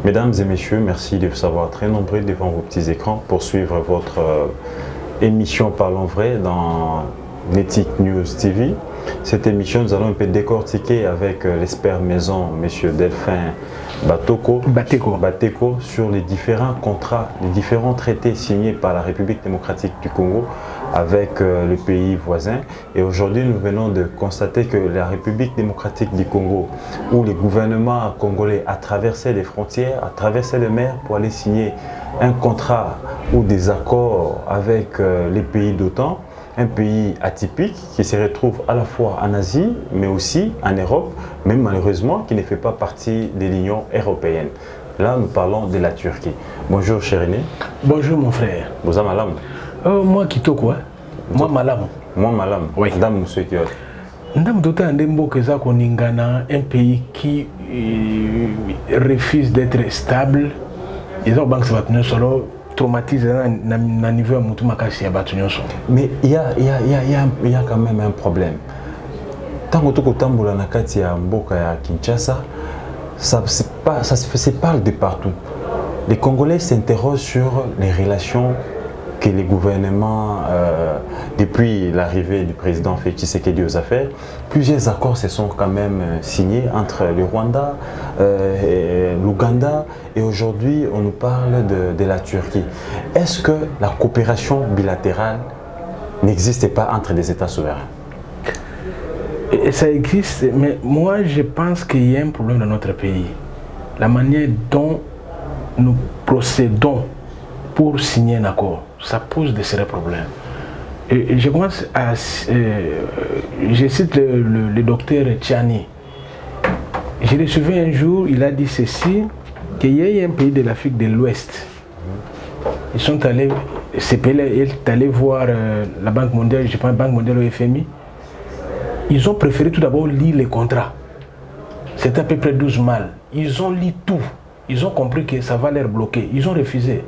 Mesdames et messieurs, merci de vous savoir très nombreux devant vos petits écrans pour suivre votre émission Parlons Vrai dans Nettic News TV. Cette émission, nous allons un peu décortiquer avec l'expert maison, M. Delphin Bateko, sur les différents contrats, les différents traités signés par la République démocratique du Congo avec le pays voisin. Et aujourd'hui, nous venons de constater que la République démocratique du Congo, où les gouvernements congolais a traversé les frontières, a traversé les mers pour aller signer un contrat ou des accords avec les pays d'OTAN, un pays atypique qui se retrouve à la fois en Asie, mais aussi en Europe, même malheureusement qui ne fait pas partie de l'Union européenne. Là, nous parlons de la Turquie. Bonjour, cher René. Bonjour, mon frère. Vous êtes malam? Moi, Kitoko. Moi, malam. Moi, malam. Oui. Dame, monsieur Kiot. Ndam Dota Ndembo Keza Koningana, un pays qui refuse d'être stable. Ils ont banque solo traumatisé à niveau à Moutumakasi à Batunyoso. Mais il y a quand même un problème. Tant que tu tamboula nakati ya mboka ya Kinshasa, ça se parle de partout. Les Congolais s'interrogent sur les relations que les gouvernements, depuis l'arrivée du président Félix Tshisekedi aux affaires, plusieurs accords se sont quand même signés entre le Rwanda, l'Ouganda, et aujourd'hui on nous parle de la Turquie. Est-ce que la coopération bilatérale n'existe pas entre les États souverains? Ça existe, mais moi je pense qu'il y a un problème dans notre pays. La manière dont nous procédons pour signer un accord, ça pose de sérieux problèmes. Et je commence à... je cite le docteur Tchani. Je le souviens un jour, il a dit ceci, qu'il y a un pays de l'Afrique de l'Ouest. Ils sont allés, ces pays-là, ils sont allés voir la Banque mondiale, je pense la Banque mondiale au FMI. Ils ont préféré tout d'abord lire les contrats. C'était à peu près 12 mal. Ils ont lu tout. Ils ont compris que ça va les bloquer. Ils ont refusé.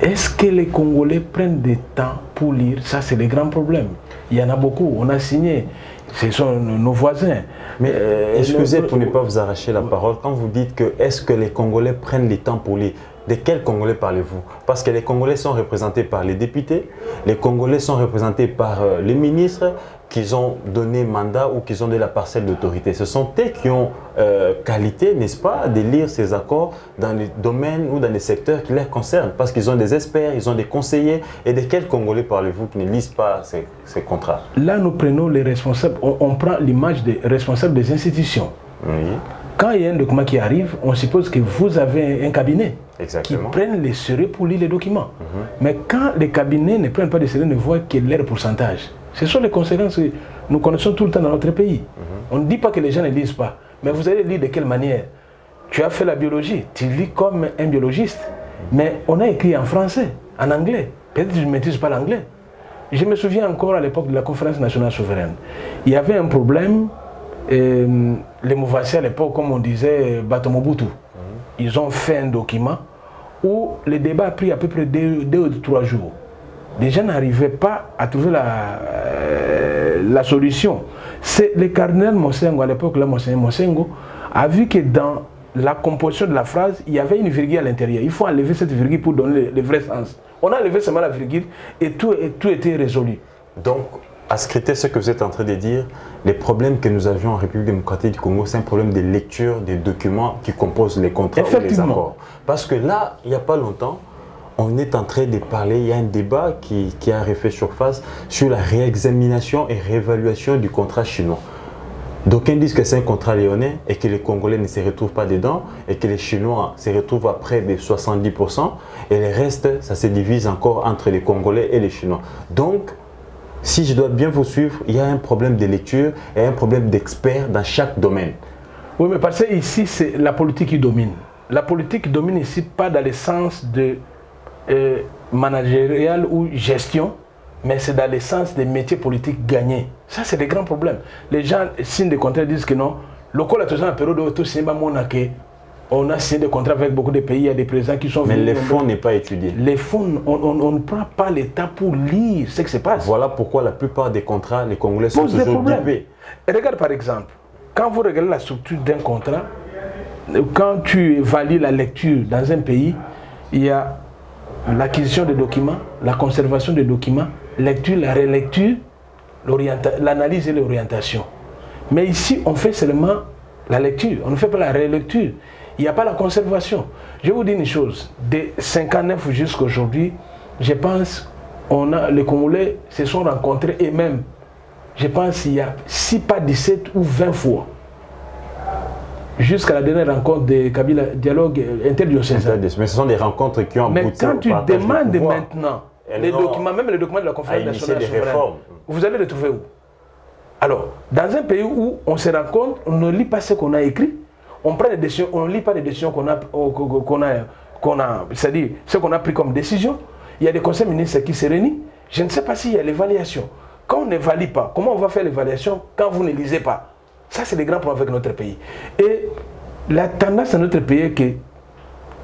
Est-ce que les Congolais prennent du temps pour lire? Ça, c'est le grand problème. Il y en a beaucoup. On a signé. Ce sont nos voisins. Mais excusez pour ne pas vous arracher la parole. Quand vous dites que est-ce que les Congolais prennent le temps pour lire, de quels Congolais parlez-vous? Parce que les Congolais sont représentés par les députés, les Congolais sont représentés par les ministres qui ont donné mandat ou qui ont donné la parcelle d'autorité. Ce sont eux qui ont qualité, n'est-ce pas, de lire ces accords dans les domaines ou dans les secteurs qui les concernent. Parce qu'ils ont des experts, ils ont des conseillers. Et de quels Congolais parlez-vous qui ne lisent pas ces contrats? Là, nous prenons les responsables, on prend l'image des responsables des institutions. Oui. Quand il y a un document qui arrive, on suppose que vous avez un cabinet. Exactement. Qui prennent les sérieux pour lire les documents. Mais quand les cabinets ne prennent pas de sérieux, ne voient que leur pourcentage. Ce sont les conséquences que nous connaissons tout le temps dans notre pays. On ne dit pas que les gens ne lisent pas. Mais vous allez lire de quelle manière? Tu as fait la biologie, tu lis comme un biologiste. Mais on a écrit en français, en anglais. Peut-être que je ne maîtrise pas l'anglais. Je me souviens encore à l'époque de la conférence nationale souveraine. Il y avait un problème. Les Mouvassiers à l'époque, comme on disait, Batomobutu. Ils ont fait un document où le débat a pris à peu près 2 ou 3 jours. Les gens n'arrivaient pas à trouver la solution. C'est le cardinal Monsengo, à l'époque, Monsengo, a vu que dans la composition de la phrase, il y avait une virgule à l'intérieur. Il faut enlever cette virgule pour donner le vrai sens. On a enlevé seulement la virgule et tout était résolu. Donc, à scruter ce que vous êtes en train de dire, les problèmes que nous avions en République démocratique du Congo, c'est un problème de lecture des documents qui composent les contrats ou les accords. Parce que là, il n'y a pas longtemps, on est en train de parler, il y a un débat qui a refait surface sur la réexamination et réévaluation du contrat chinois. D'aucuns disent que c'est un contrat léonin et que les Congolais ne se retrouvent pas dedans et que les Chinois se retrouvent à près de 70% et le reste, ça se divise encore entre les Congolais et les Chinois. Donc, si je dois bien vous suivre, il y a un problème de lecture et un problème d'experts dans chaque domaine. Oui, mais parce que ici, c'est la politique qui domine. La politique domine ici pas dans le sens de managérial ou gestion, mais c'est dans le sens des métiers politiques gagnés. Ça, c'est des grands problèmes. Les gens signent des contrats et disent que non. Le col a toujours un période où on a signé des contrats avec beaucoup de pays, il y a des présidents qui sont venus. Mais les fonds n'est pas étudié. Les fonds, on ne prend pas le temps pour lire ce qui se passe. Voilà pourquoi la plupart des contrats, les Congolais sont toujours dupés. Et regarde par exemple, quand vous regardez la structure d'un contrat, quand tu évalues la lecture dans un pays, il y a l'acquisition des documents, la conservation des documents, lecture, la relecture, l'analyse et l'orientation. Mais ici, on fait seulement la lecture, on ne fait pas la relecture. Il n'y a pas la conservation. Je vais vous dire une chose, de 59 jusqu'à aujourd'hui, je pense les Congolais se sont rencontrés et même, je pense il y a 6 pas 17 ou 20 fois. Jusqu'à la dernière rencontre de Kabila, dialogue interdiocésain. Mais ce sont des rencontres qui ont abouti. Mais quand tu demandes maintenant les documents, même les documents de la conférence nationale souveraine, vous allez les trouver où? Alors, dans un pays où on se rencontre, on ne lit pas ce qu'on a écrit, on prend des décisions, on ne lit pas les décisions qu'on a, c'est-à-dire ce qu'on a pris comme décision. Il y a des conseils ministres qui se réunissent. Je ne sais pas s'il y a l'évaluation. Quand on n'évalue pas, comment on va faire l'évaluation quand vous ne lisez pas? Ça, c'est le grand problème avec notre pays. Et la tendance dans notre pays est que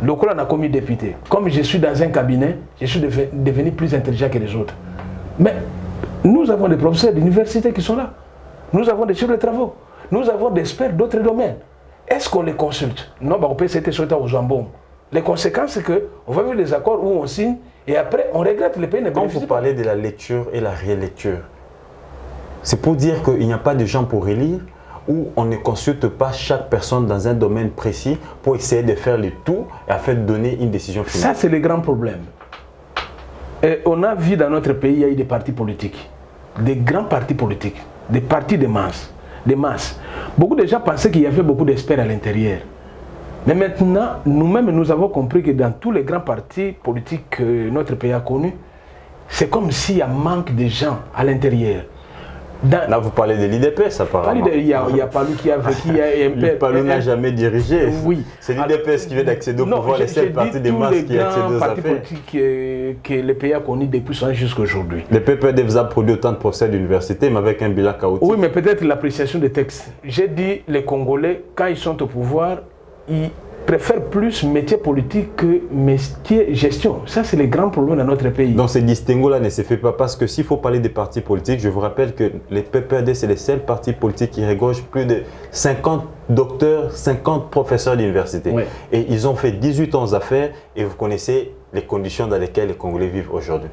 le coup on a commis député. Comme je suis dans un cabinet, je suis devenu plus intelligent que les autres. Mais nous avons des professeurs d'université qui sont là. Nous avons des chefs de travaux. Nous avons des experts d'autres domaines. Est-ce qu'on les consulte? Non, on peut s'être sauté aux jambons. Les conséquences, c'est qu'on va vivre des accords où on signe et après on regrette les pays. Quand vous parlez de la lecture et la rélecture, c'est pour dire qu'il n'y a pas de gens pour relire, où on ne consulte pas chaque personne dans un domaine précis pour essayer de faire le tout et afin de donner une décision finale. Ça, c'est le grand problème. Et on a vu dans notre pays, il y a eu des partis politiques, des grands partis politiques, des partis de masse, des masses. Beaucoup de gens pensaient qu'il y avait beaucoup d'experts à l'intérieur. Mais maintenant, nous-mêmes, nous avons compris que dans tous les grands partis politiques que notre pays a connus, c'est comme s'il y a manque de gens à l'intérieur. Là, vous parlez de l'IDPS, apparemment. Il y a Palou qui a vécu un peu. Palou n'a jamais dirigé. Oui. C'est l'IDPS qui vient d'accéder au pouvoir, les seuls partis des masses qui accèdent aux affaires. Partis politiques que le pays a connu depuis son jusqu'à aujourd'hui. Le PPRD vous a produit autant de professeurs d'université, mais avec un bilan chaotique. Oui, mais peut-être l'appréciation des textes. J'ai dit, les Congolais, quand ils sont au pouvoir, ils préfèrent plus métier politique que métier gestion. Ça, c'est le grand problème dans notre pays. Donc, ce distinguo-là ne se fait pas parce que s'il faut parler des partis politiques, je vous rappelle que les PPRD, c'est les seuls partis politiques qui regorgent plus de 50 docteurs, 50 professeurs d'université. Ouais. Et ils ont fait 18 ans d'affaires et vous connaissez les conditions dans lesquelles les Congolais vivent aujourd'hui.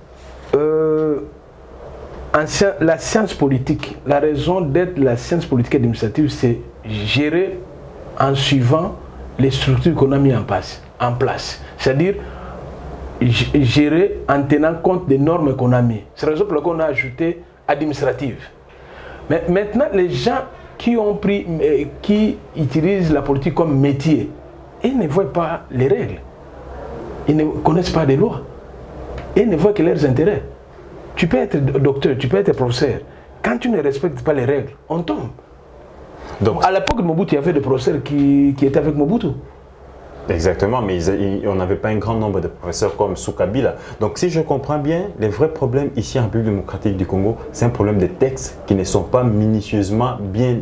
La science politique, la raison d'être de la science politique et administrative, c'est gérer en suivant les structures qu'on a mis en place. C'est-à-dire gérer en tenant compte des normes qu'on a mis. C'est la raison pour laquelle on a ajouté administrative. Mais maintenant, les gens qui utilisent la politique comme métier, ils ne voient pas les règles. Ils ne connaissent pas les lois. Ils ne voient que leurs intérêts. Tu peux être docteur, tu peux être professeur. Quand tu ne respectes pas les règles, on tombe. Donc, à l'époque de Mobutu, il y avait des professeurs qui étaient avec Mobutu. Exactement, mais on n'avait pas un grand nombre de professeurs comme sous Kabila. Donc si je comprends bien, les vrais problèmes ici en République démocratique du Congo, c'est un problème de textes qui ne sont pas minutieusement bien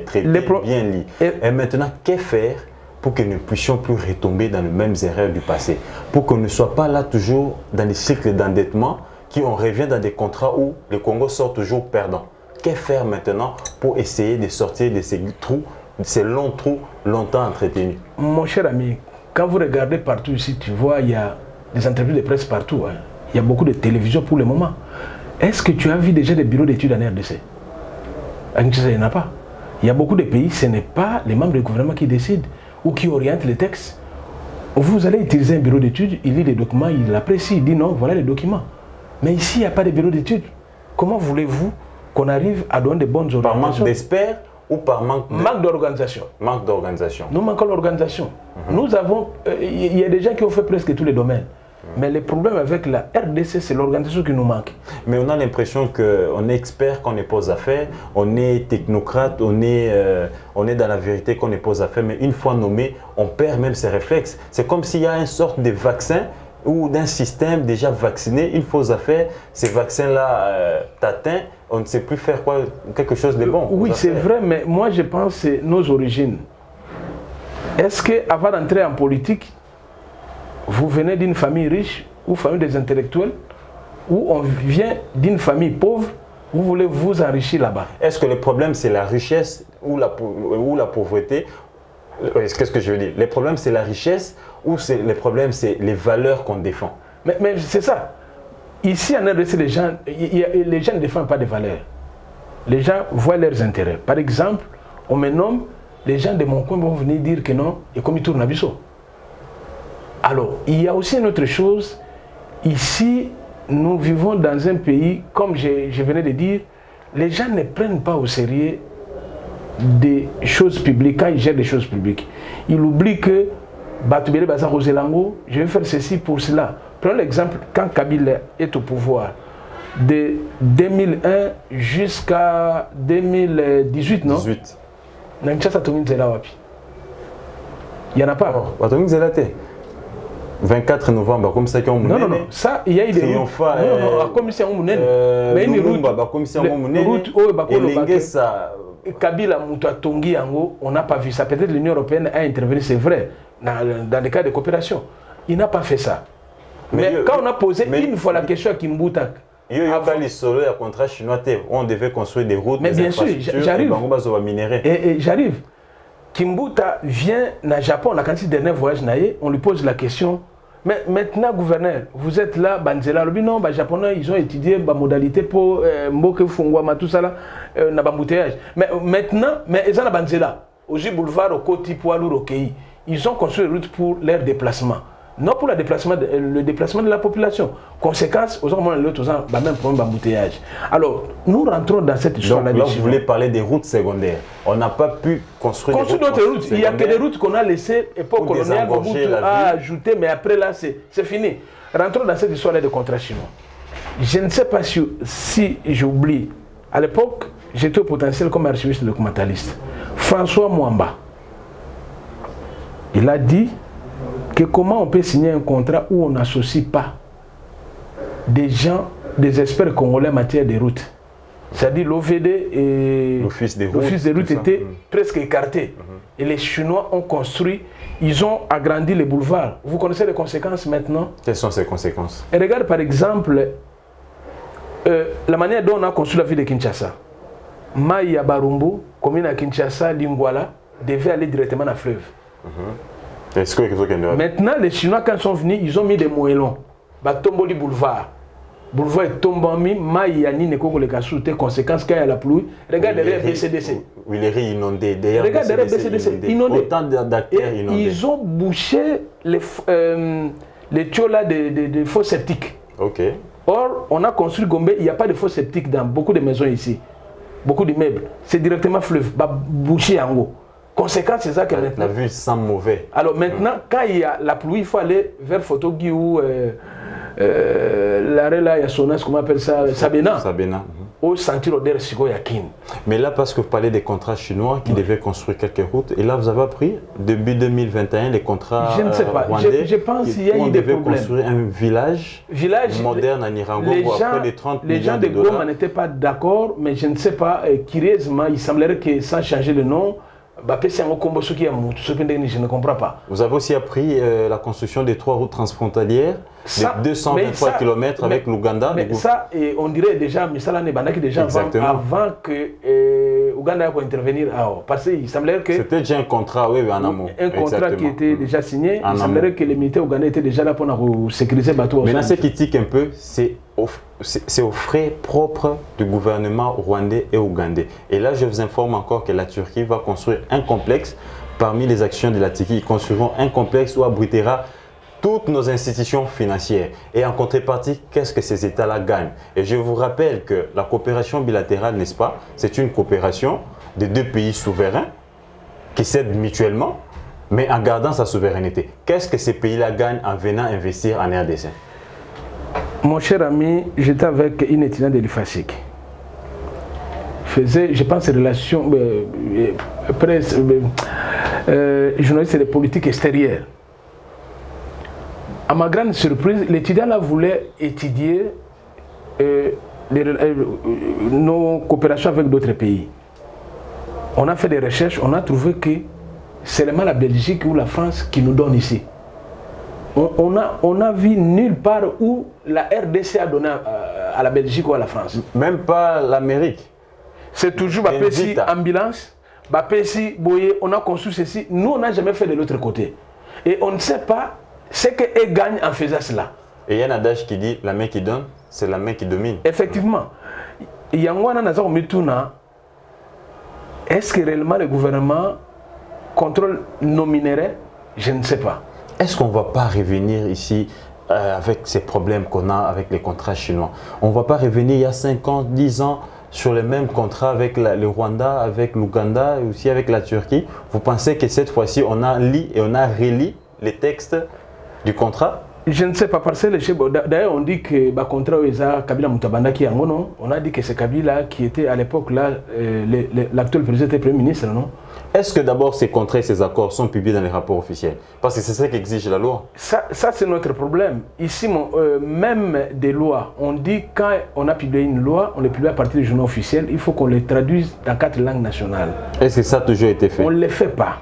traités, bien lits. Et maintenant, que faire pour que nous ne puissions plus retomber dans les mêmes erreurs du passé? Pour qu'on ne soit pas là toujours dans des cycles d'endettement, qu'on revient dans des contrats où le Congo sort toujours perdant. Que faire maintenant pour essayer de sortir de ces trous, de ces longs trous longtemps entretenus? Mon cher ami, quand vous regardez partout ici, tu vois, il y a des entreprises de presse partout. Hein. Il y a beaucoup de télévisions pour le moment. Est-ce que tu as vu déjà des bureaux d'études en RDC? À Kinshasa, il n'y en a pas. Il y a beaucoup de pays, ce n'est pas les membres du gouvernement qui décident ou qui orientent les textes. Vous allez utiliser un bureau d'études, il lit les documents, il l'apprécie, il dit non, voilà les documents. Mais ici, il n'y a pas de bureau d'études. Comment voulez-vous qu'on arrive à donner de bonnes orientations? Par manque d'experts ou par manque d'organisation? Manque d'organisation. Nous manquons l'organisation. Nous avons, il y a des gens qui ont fait presque tous les domaines. Mais le problème avec la RDC, c'est l'organisation qui nous manque. Mais on a l'impression qu'on est expert quand on pose affaire, on est technocrate, on est dans la vérité quand on pose affaire, mais une fois nommé, on perd même ses réflexes. C'est comme s'il y a une sorte de vaccin ou d'un système déjà vacciné, une fausse affaire, ces vaccins-là t'atteignent, on ne sait plus faire quoi, quelque chose de bon. Oui, c'est vrai, mais moi je pense que c'est nos origines. Est-ce qu'avant d'entrer en politique, vous venez d'une famille riche ou famille des intellectuels, ou on vient d'une famille pauvre, vous voulez vous enrichir là-bas? Est-ce que le problème c'est la richesse ou la pauvreté? Qu'est-ce que je veux dire? Les problèmes, c'est la richesse ou les problèmes, c'est les valeurs qu'on défend? Mais c'est ça. Ici, en RDC, les gens ne défendent pas des valeurs. Les gens voient leurs intérêts. Par exemple, on me nomme, les gens de mon coin vont venir dire que non, et comme ils tournent à Bissau. Alors, il y a aussi une autre chose. Ici, nous vivons dans un pays, comme je venais de dire, les gens ne prennent pas au sérieux des choses publiques, quand ils gèrent des choses publiques. Ils oublient que je vais faire ceci pour cela. Prenons l'exemple, quand Kabila est au pouvoir, de 2001 jusqu'à 2018, non? 18. Il n'y en a pas. 24 novembre, comme ça qu'on non, ça, il y a eu des routes. Non, comme ça, on mais une route, Kabila Moutatongi, on n'a pas vu ça. Peut-être l'Union européenne a intervenu, c'est vrai, dans les cas de coopération. Il n'a pas fait ça. Mais quand on a posé une fois la question à Kimbouta, il y a un contrat chinois, on devait construire des routes, mais bien sûr, j'arrive. Et j'arrive. Kimbouta vient au Japon, on a quand il dernier voyage, on lui pose la question. Mais maintenant, gouverneur, vous êtes là, Banzela, non, les Japonais, ils ont étudié la modalité pour Mboke Fungwama, tout ça là, embouteillage. Mais maintenant, ils ont la Banzela, au boulevard, au côté Poilou, au Kei. Ils ont construit une route pour leur déplacement. Non pour le déplacement de la population. Conséquence, aux hommes, l'autre, même problème d'embouteillage. Alors, nous rentrons dans cette histoire-là. Donc là, vous voulez parler des routes secondaires. On n'a pas pu construire d'autres routes. Il n'y a que des routes qu'on a laissées, époque coloniale, à ajouter, mais après là, c'est fini. Rentrons dans cette histoire-là de contrat chinois. Je ne sais pas si j'oublie. À l'époque, j'étais au potentiel comme archiviste documentaliste. François Mwamba, il a dit que comment on peut signer un contrat où on n'associe pas des gens, des experts congolais en matière de routes. C'est-à-dire l'OVD et l'Office des routes étaient presque écartés. Et les Chinois ont construit, ils ont agrandi les boulevards. Vous connaissez les conséquences maintenant? Quelles sont ces conséquences? Et regarde par exemple la manière dont on a construit la ville de Kinshasa. Maïa Barumbu, commune à Kinshasa, Lingwala, devait aller directement dans le fleuve. Maintenant, les Chinois, quand ils sont venus, ils ont mis des moellons. Tomboli boulevard. Boulevard est tombé, Maïani ne koko le kassou, conséquence quand il y a la pluie. Regarde derrière BCDC. Oui, les riz inondés. Regarde derrière BCDC. Inondés. Autant d'acteurs inondés. Ils ont bouché les tuyaux là de faux septiques. Ok. Or, on a construit Gombe, il n'y a pas de faux septiques dans beaucoup de maisons ici. Beaucoup d'immeubles. C'est directement fleuve. Bouché en haut. Conséquence, c'est ça que maintenant. La vue sent mauvais. Alors maintenant, quand il y a la pluie, il faut aller vers Photogui ou l'arrêt là, il y a Sonas, comment on appelle ça, Sabena. Sabena. Au sentir l'odeur Sigo-Yakin. Mais là, parce que vous parlez des contrats chinois qui devaient construire quelques routes, et là, vous avez appris, début 2021, les contrats je ne sais pas. rwandais, je pense qu'il y a eu des problèmes. Construire un village moderne à Nirango pour après les 30 millions de dollars. Les gens de Goma n'étaient pas d'accord, mais je ne sais pas, curieusement, il semblerait que sans changer le nom, je ne comprends pas. Vous avez aussi appris la construction des 3 routes transfrontalières de 223 km avec l'Ouganda. Mais ça, on dirait déjà, mais ça là, déjà avant que l'Ouganda puisse intervenir. Parce qu'il semblerait que... C'était déjà un contrat, oui, en amont. Un contrat qui était déjà signé. Il semblerait que les militaires ougandais étaient déjà là pour sécuriser le bateau. Maintenant, ce qui tique un peu, c'est aux frais propres du gouvernement rwandais et ougandais. Et là, je vous informe encore que la Turquie va construire un complexe. Parmi les actions de la Turquie, ils construiront un complexe où abritera toutes nos institutions financières. Et en contrepartie, qu'est-ce que ces États-là gagnent? Et je vous rappelle que la coopération bilatérale, n'est-ce pas, c'est une coopération de 2 pays souverains qui s'aident mutuellement, mais en gardant sa souveraineté. Qu'est-ce que ces pays-là gagnent en venant investir en RDC? Mon cher ami, j'étais avec une étudiante de l'IFASIC. Faisait, je pense, relations, journaliste de politique extérieure. À ma grande surprise, l'étudiant là voulait étudier nos coopérations avec d'autres pays. On a fait des recherches, on a trouvé que c'est seulement la Belgique ou la France qui nous donne ici. On a vu nulle part où la RDC a donné à la Belgique ou à la France. Même pas l'Amérique. C'est toujours appelé ambulance. Bapesi, Boye, on a construit ceci. Nous, on n'a jamais fait de l'autre côté. Et on ne sait pas ce qu'eux gagnent en faisant cela. Et il y a un adage qui dit la main qui donne, c'est la main qui domine. Effectivement. Yangwana Nazar Mituna, est-ce que réellement le gouvernement contrôle nos minéraux? Je ne sais pas. Est-ce qu'on ne va pas revenir ici avec ces problèmes qu'on a avec les contrats chinois? On ne va pas revenir il y a 5 ans, 10 ans sur les mêmes contrats avec le Rwanda, avec l'Ouganda et aussi avec la Turquie? Vous pensez que cette fois-ci, on a lu et on a relu les textes du contrat? Je ne sais pas, parce que d'ailleurs on dit que le contrat est Kabila Moutabanda qui est en on a dit que c'est Kabila qui était à l'époque là, l'actuel président était Premier ministre, non? Est-ce que d'abord ces contrats et ces accords sont publiés dans les rapports officiels? Parce que c'est ça qu'exige la loi. Ça c'est notre problème. Ici, même des lois, on dit quand on a publié une loi, on les publie à partir du journal officiel, il faut qu'on les traduise dans 4 langues nationales. Est-ce que ça a toujours été fait? On ne le fait pas.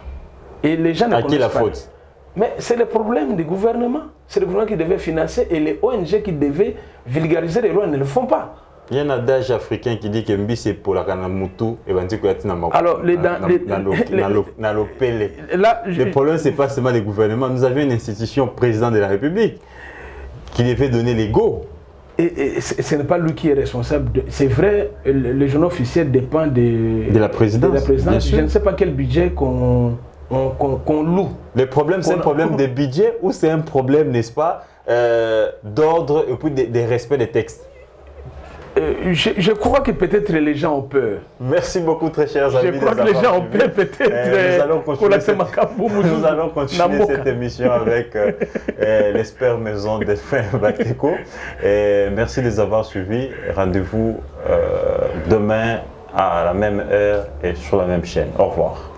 Et les gens ne connaissent pas. À qui la faute? Mais c'est le problème du gouvernement. C'est le gouvernement qui devait financer et les ONG qui devaient vulgariser les lois ne le font pas. Il y a un adage africain qui dit que Mbi c'est pour la Kanamutu et alors, le problème, ce n'est pas seulement les gouvernements. Nous avions une institution, président de la République, qui devait donner les go. Et ce n'est pas lui qui est responsable. C'est vrai, le journal officiel dépend de la présidence. Je ne sais pas quel budget qu'on loue. Le problème, c'est un problème de budget ou c'est un problème, n'est-ce pas, d'ordre et puis de respect des textes? Je crois que peut-être les gens ont peur. Merci beaucoup, très chers amis. Je crois que les gens ont peur, peut-être. Nous allons continuer cette émission avec l'Espère Maison des Frères Bakeko. Merci de les avoir suivis. Rendez-vous demain à la même heure et sur la même chaîne. Au revoir.